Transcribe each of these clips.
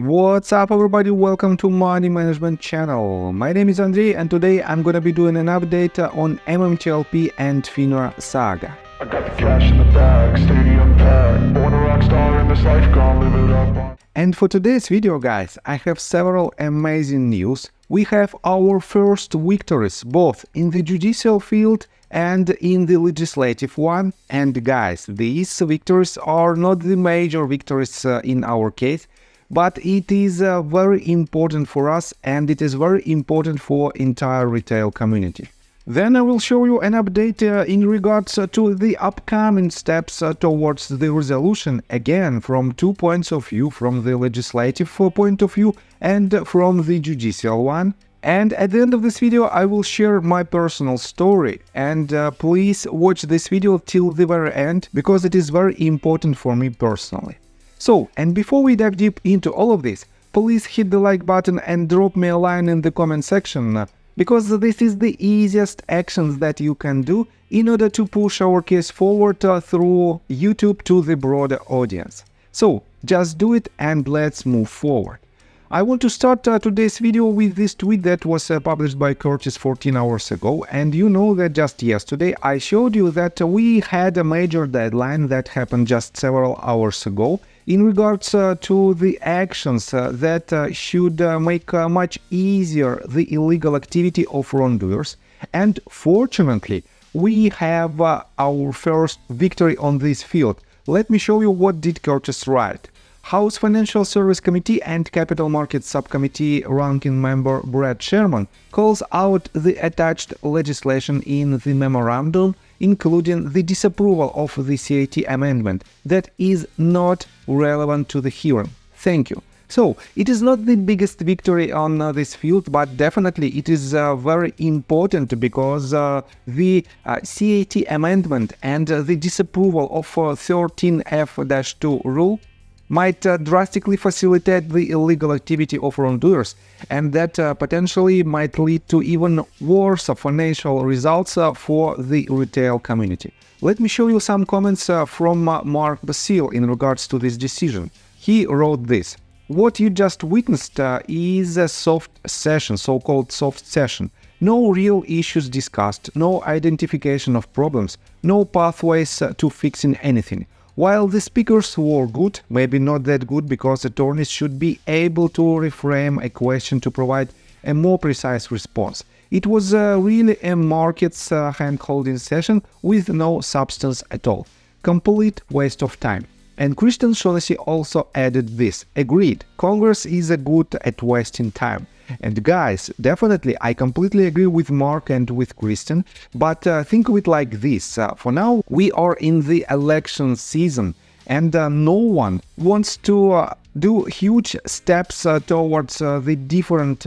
What's up everybody, welcome to Money Management channel. My name is Andrei and today I'm gonna be doing an update on MMTLP and FINRA saga. I got the cash in the bag, stadium packed, born a rock star in this life, gonna live it up. And for today's video guys, I have several amazing news. We have our first victories both in the judicial field and in the legislative one. And guys, these victories are not the major victories in our case, but it is very important for us and it is very important for entire retail community. Then I will show you an update in regards to the upcoming steps towards the resolution, again from two points of view, from the legislative point of view and from the judicial one. And at the end of this video I will share my personal story, and please watch this video till the very end because it is very important for me personally. So, and before we dive deep into all of this, please hit the like button and drop me a line in the comment section, because this is the easiest actions that you can do in order to push our case forward through YouTube to the broader audience. So, just do it and let's move forward. I want to start today's video with this tweet that was published by Curtis 14 hours ago, and you know that just yesterday I showed you that we had a major deadline that happened just several hours ago in regards to the actions that should make much easier the illegal activity of wrongdoers. And fortunately, we have our first victory on this field. Let me show you what did Curtis write. House Financial Service Committee and Capital Markets Subcommittee ranking member Brad Sherman calls out the attached legislation in the memorandum, including the disapproval of the CAT amendment that is not relevant to the hearing. Thank you. So, it is not the biggest victory on this field, but definitely it is very important because the CAT amendment and the disapproval of 13F-2 rule might drastically facilitate the illegal activity of wrongdoers, and that potentially might lead to even worse financial results for the retail community. Let me show you some comments from Mark Basile in regards to this decision. He wrote this: "What you just witnessed is a soft session, so-called soft session. No real issues discussed, no identification of problems, no pathways to fixing anything. While the speakers were good, maybe not that good because attorneys should be able to reframe a question to provide a more precise response. It was really a markets hand-holding session with no substance at all. Complete waste of time." And Christian Shaughnessy also added this: "Agreed, Congress is good at wasting time." And guys, definitely I completely agree with Mark and with Christian, but think of it like this. For now, we are in the election season and no one wants to do huge steps towards the different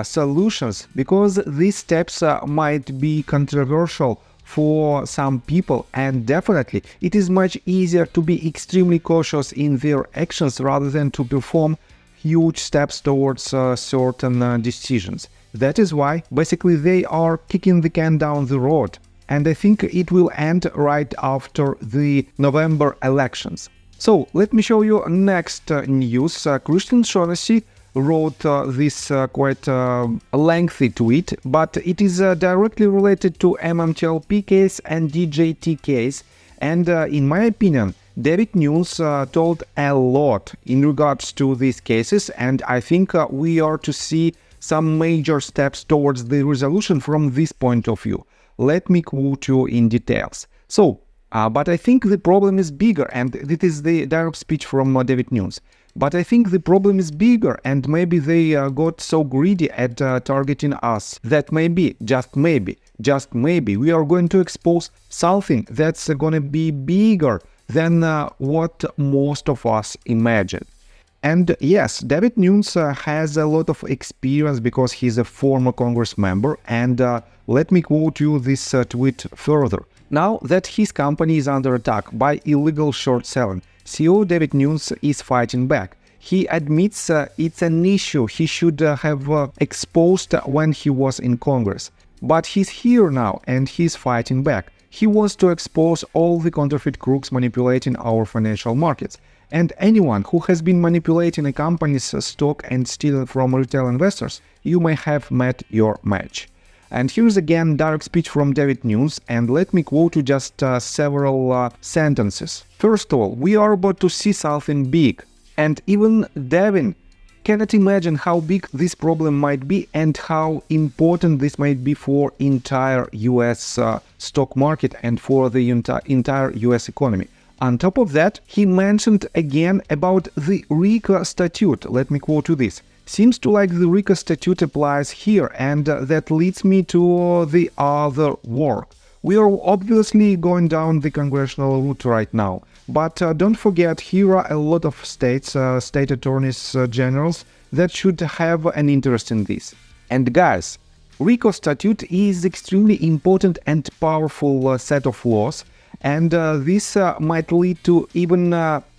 solutions, because these steps might be controversial for some people, and definitely it is much easier to be extremely cautious in their actions rather than to perform huge steps towards certain decisions. That is why basically they are kicking the can down the road, and I think it will end right after the November elections. So let me show you next news. Christian Shaughnessy wrote this quite lengthy tweet, but it is directly related to MMTLP case and DJT case, and in my opinion David Nunes told a lot in regards to these cases, and I think we are to see some major steps towards the resolution from this point of view. Let me quote you in details. So, but I think the problem is bigger, and this is the direct speech from David Nunes. But I think the problem is bigger, and maybe they got so greedy at targeting us that maybe, just maybe, we are going to expose something that's going to be bigger than what most of us imagine. And yes, David Nunes has a lot of experience because he's a former Congress member, and let me quote you this tweet further. Now that his company is under attack by illegal short selling, CEO David Nunes is fighting back. He admits it's an issue he should have exposed when he was in Congress. But he's here now and he's fighting back. He wants to expose all the counterfeit crooks manipulating our financial markets. And anyone who has been manipulating a company's stock and stealing from retail investors, you may have met your match. And here's again direct speech from David Nunes, and let me quote you just several sentences. First of all, we are about to see something big, and even Devin cannot imagine how big this problem might be and how important this might be for entire US stock market and for the entire US economy. On top of that, he mentioned again about the RICO statute. Let me quote you this. Seems to like the RICO statute applies here, and that leads me to the other work. We are obviously going down the congressional route right now. But don't forget, here are a lot of states, state attorneys generals, that should have an interest in this. And guys, RICO statute is extremely important and powerful set of laws, and this might lead to even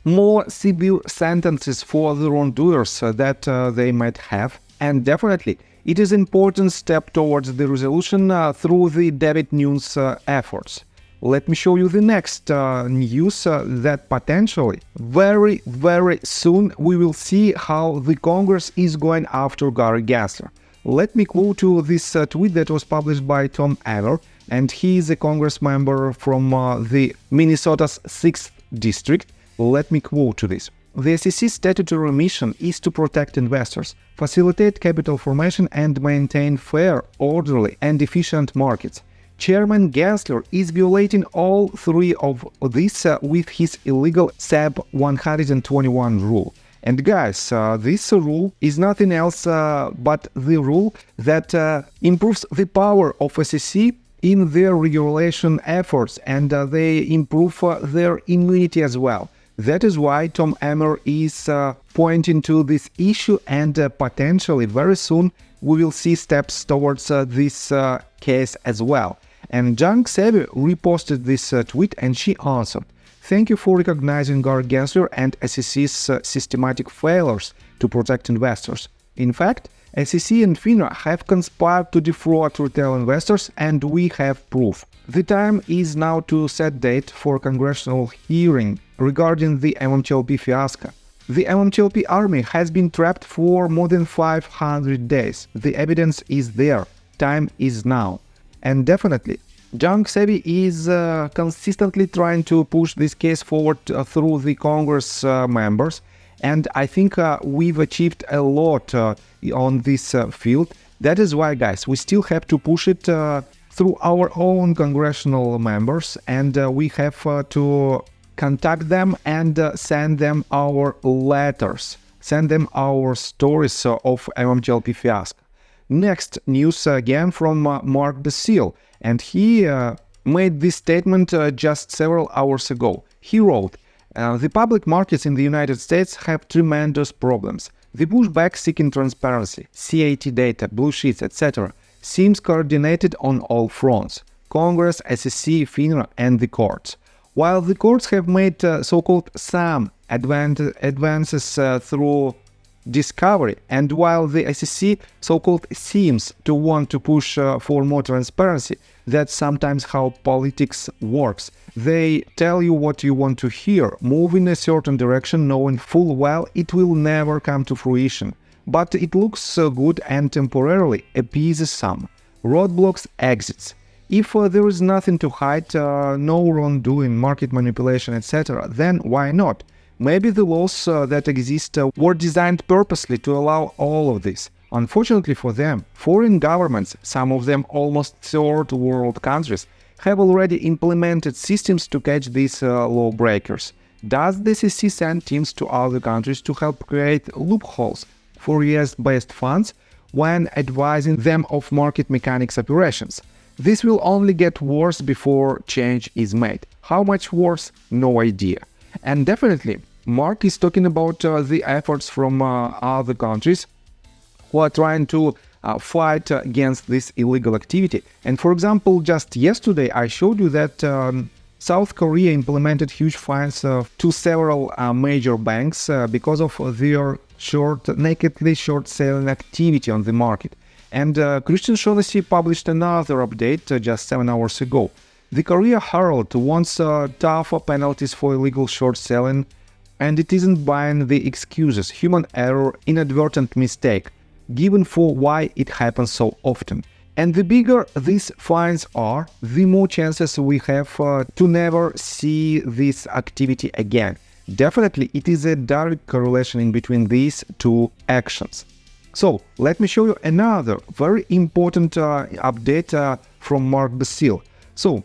more severe sentences for the wrongdoers that they might have. And definitely, it is an important step towards the resolution through the David Nunes efforts. Let me show you the next news that potentially very soon we will see how the Congress is going after Gary Gensler. Let me quote you this tweet that was published by Tom Aver, and he is a Congress member from the Minnesota's 6th district. Let me quote you this. The SEC's statutory mission is to protect investors, facilitate capital formation, and maintain fair, orderly, and efficient markets. Chairman Gensler is violating all three of these with his illegal SAB 121 rule. And guys, this rule is nothing else but the rule that improves the power of SEC in their regulation efforts, and they improve their immunity as well. That is why Tom Emmer is pointing to this issue, and potentially very soon we will see steps towards this case as well. And Jung Sevi reposted this tweet, and she answered, "Thank you for recognizing Gary Gensler and SEC's systematic failures to protect investors. In fact, SEC and FINRA have conspired to defraud retail investors, and we have proof. The time is now to set date for congressional hearing regarding the MMTLP fiasco. The MMTLP army has been trapped for more than 500 days. The evidence is there. Time is now." And definitely, Jung Sevi is consistently trying to push this case forward through the Congress members, and I think we've achieved a lot on this field. That is why, guys, we still have to push it through our own congressional members, and we have to contact them and send them our letters, send them our stories of MMTLP fiasco. Next news again from Mark Basile, and he made this statement just several hours ago. He wrote, "The public markets in the United States have tremendous problems. The pushback seeking transparency, CAT data, blue sheets, etc. seems coordinated on all fronts: Congress, SEC, FINRA, and the courts. While the courts have made so-called some advances through discovery, and while the SEC so-called seems to want to push for more transparency, that's sometimes how politics works. They tell you what you want to hear, move in a certain direction, knowing full well it will never come to fruition. But it looks good and temporarily appeases some. Roadblocks, exits. If there is nothing to hide, no wrongdoing, market manipulation, etc., then why not? Maybe the laws that exist were designed purposely to allow all of this. Unfortunately for them, foreign governments, some of them almost third world countries, have already implemented systems to catch these lawbreakers. Does the SEC send teams to other countries to help create loopholes for US-based funds when advising them of market mechanics operations? This will only get worse before change is made. How much worse? No idea. And definitely, Mark is talking about the efforts from other countries who are trying to fight against this illegal activity. And for example, just yesterday I showed you that South Korea implemented huge fines to several major banks because of their nakedly short selling activity on the market. And Christian Shaughnessy published another update just 7 hours ago. The Korea Herald wants tougher penalties for illegal short selling And it isn't buying the excuses, human error, inadvertent mistake, given for why it happens so often. And the bigger these fines are, the more chances we have to never see this activity again. Definitely, it is a direct correlation in between these two actions. So, let me show you another very important update from Mark Basile. So,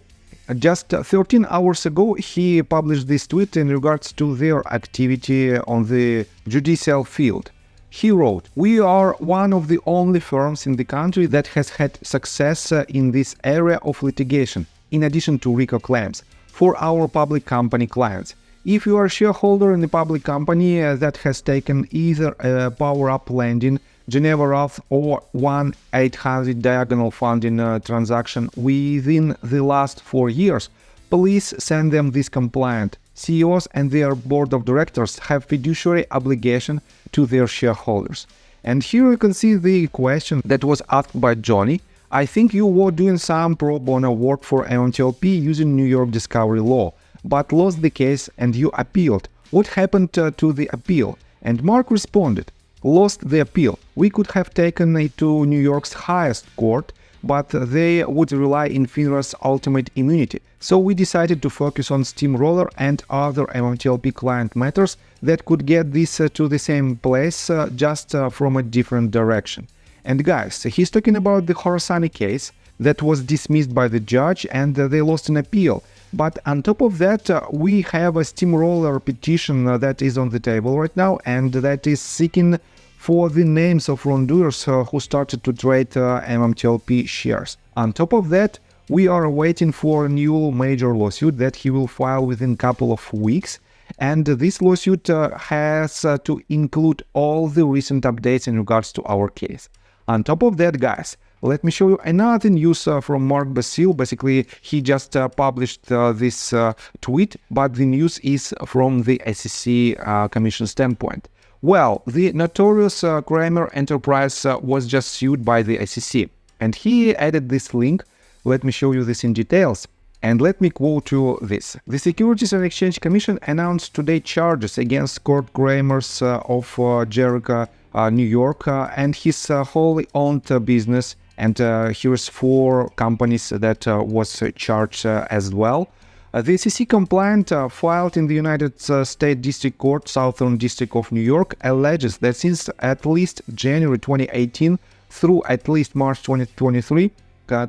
just 13 hours ago, he published this tweet in regards to their activity on the judicial field. He wrote, "We are one of the only firms in the country that has had success in this area of litigation, in addition to RICO claims, for our public company clients. If you are a shareholder in a public company that has taken either a power-up lending, Geneva Roth or 1-800 diagonal funding transaction within the last 4 years, please send them this compliant. CEOs and their board of directors have fiduciary obligation to their shareholders." And here you can see the question that was asked by Johnny. "I think you were doing some pro bono work for MMTLP using New York discovery law, but lost the case and you appealed. What happened to the appeal?" And Mark responded, "Lost the appeal. We could have taken it to New York's highest court, but they would rely in FINRA's ultimate immunity. So we decided to focus on Steamroller and other MMTLP client matters that could get this to the same place, just from a different direction." And guys, he's talking about the Khorasani case that was dismissed by the judge and they lost an appeal. But on top of that, we have a Steamroller petition that is on the table right now, and that is seeking for the names of wrongdoers who started to trade MMTLP shares. On top of that, we are waiting for a new major lawsuit that he will file within a couple of weeks. And this lawsuit has to include all the recent updates in regards to our case. On top of that, guys, let me show you another news from Mark Basile. Basically, he just published this tweet, but the news is from the SEC Commission standpoint. Well, the notorious Kramer Enterprise was just sued by the SEC, and he added this link. Let me show you this in details, and let me quote you this. "The Securities and Exchange Commission announced today charges against Kurt Kramer's of Jericho, New York, and his wholly owned business, and here's 4 companies that was charged as well. The SEC complaint filed in the United States District Court, Southern District of New York, alleges that since at least January 2018 through at least March 2023,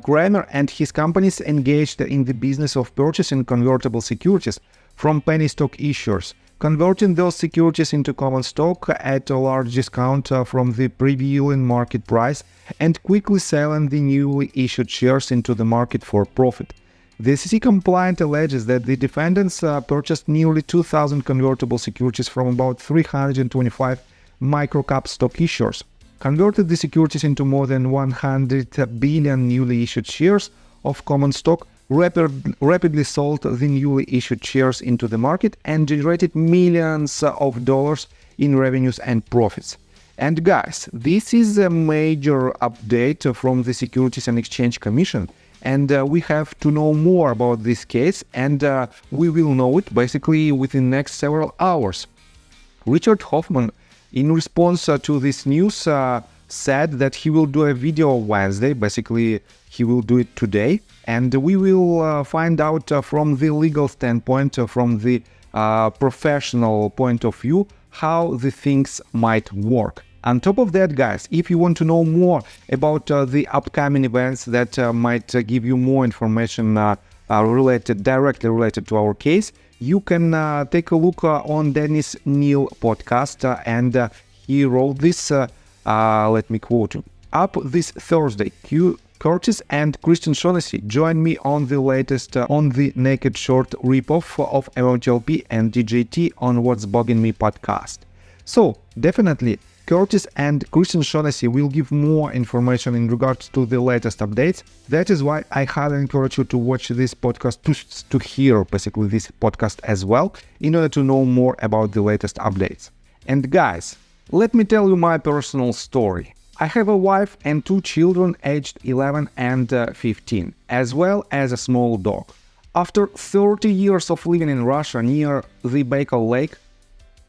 Kramer and his companies engaged in the business of purchasing convertible securities from penny stock issuers, converting those securities into common stock at a large discount from the prevailing market price, and quickly selling the newly issued shares into the market for profit. The SEC complaint alleges that the defendants purchased nearly 2,000 convertible securities from about 325 microcap stock issuers, converted the securities into more than 100 billion newly issued shares of common stock, rapidly sold the newly issued shares into the market, and generated millions of dollars in revenues and profits. And guys, this is a major update from the Securities and Exchange Commission. And we have to know more about this case, and we will know it basically within the next several hours. Richard Hoffman, in response to this news, said that he will do a video Wednesday. Basically, he will do it today, and we will find out from the legal standpoint, from the professional point of view, how the things might work. On top of that, guys, if you want to know more about the upcoming events that might give you more information directly related to our case, you can take a look on Dennis Neal podcast, and he wrote this, let me quote you. "Up this Thursday, Curtis and Christian Shaughnessy join me on the latest on the naked short ripoff of MMTLP and DJT on What's Bugging Me podcast." So, definitely, Curtis and Christian Shaughnessy will give more information in regards to the latest updates. That is why I highly encourage you to watch this podcast, to hear basically this podcast as well, in order to know more about the latest updates. And guys, let me tell you my personal story. I have a wife and 2 children aged 11 and 15, as well as a small dog. After 30 years of living in Russia near the Baikal Lake,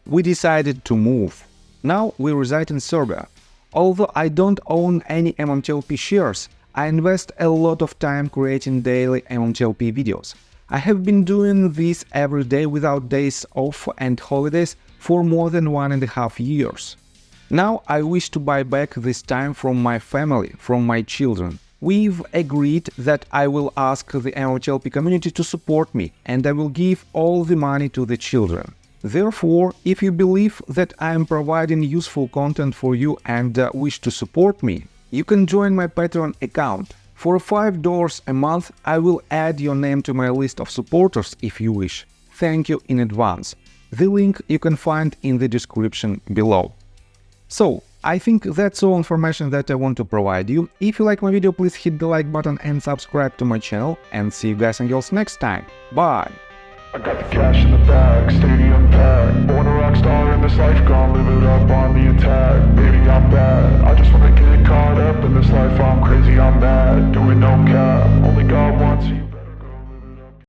we decided to move. Now we reside in Serbia. Although I don't own any MMTLP shares, I invest a lot of time creating daily MMTLP videos. I have been doing this every day without days off and holidays for more than 1.5 years. Now I wish to buy back this time from my family, from my children. We've agreed that I will ask the MMTLP community to support me and I will give all the money to the children. Therefore, if you believe that I am providing useful content for you and wish to support me, you can join my Patreon account. For $5 a month, I will add your name to my list of supporters if you wish. Thank you in advance. The link you can find in the description below. So, I think that's all information that I want to provide you. If you like my video, please hit the like button and subscribe to my channel. And see you guys and girls next time. Bye! I got the cash in the bag, stadium packed. Born a rock star in this life, gon' live it up on the attack. Baby, I'm bad, I just wanna get caught up in this life. I'm crazy, I'm mad, doing no cap. Only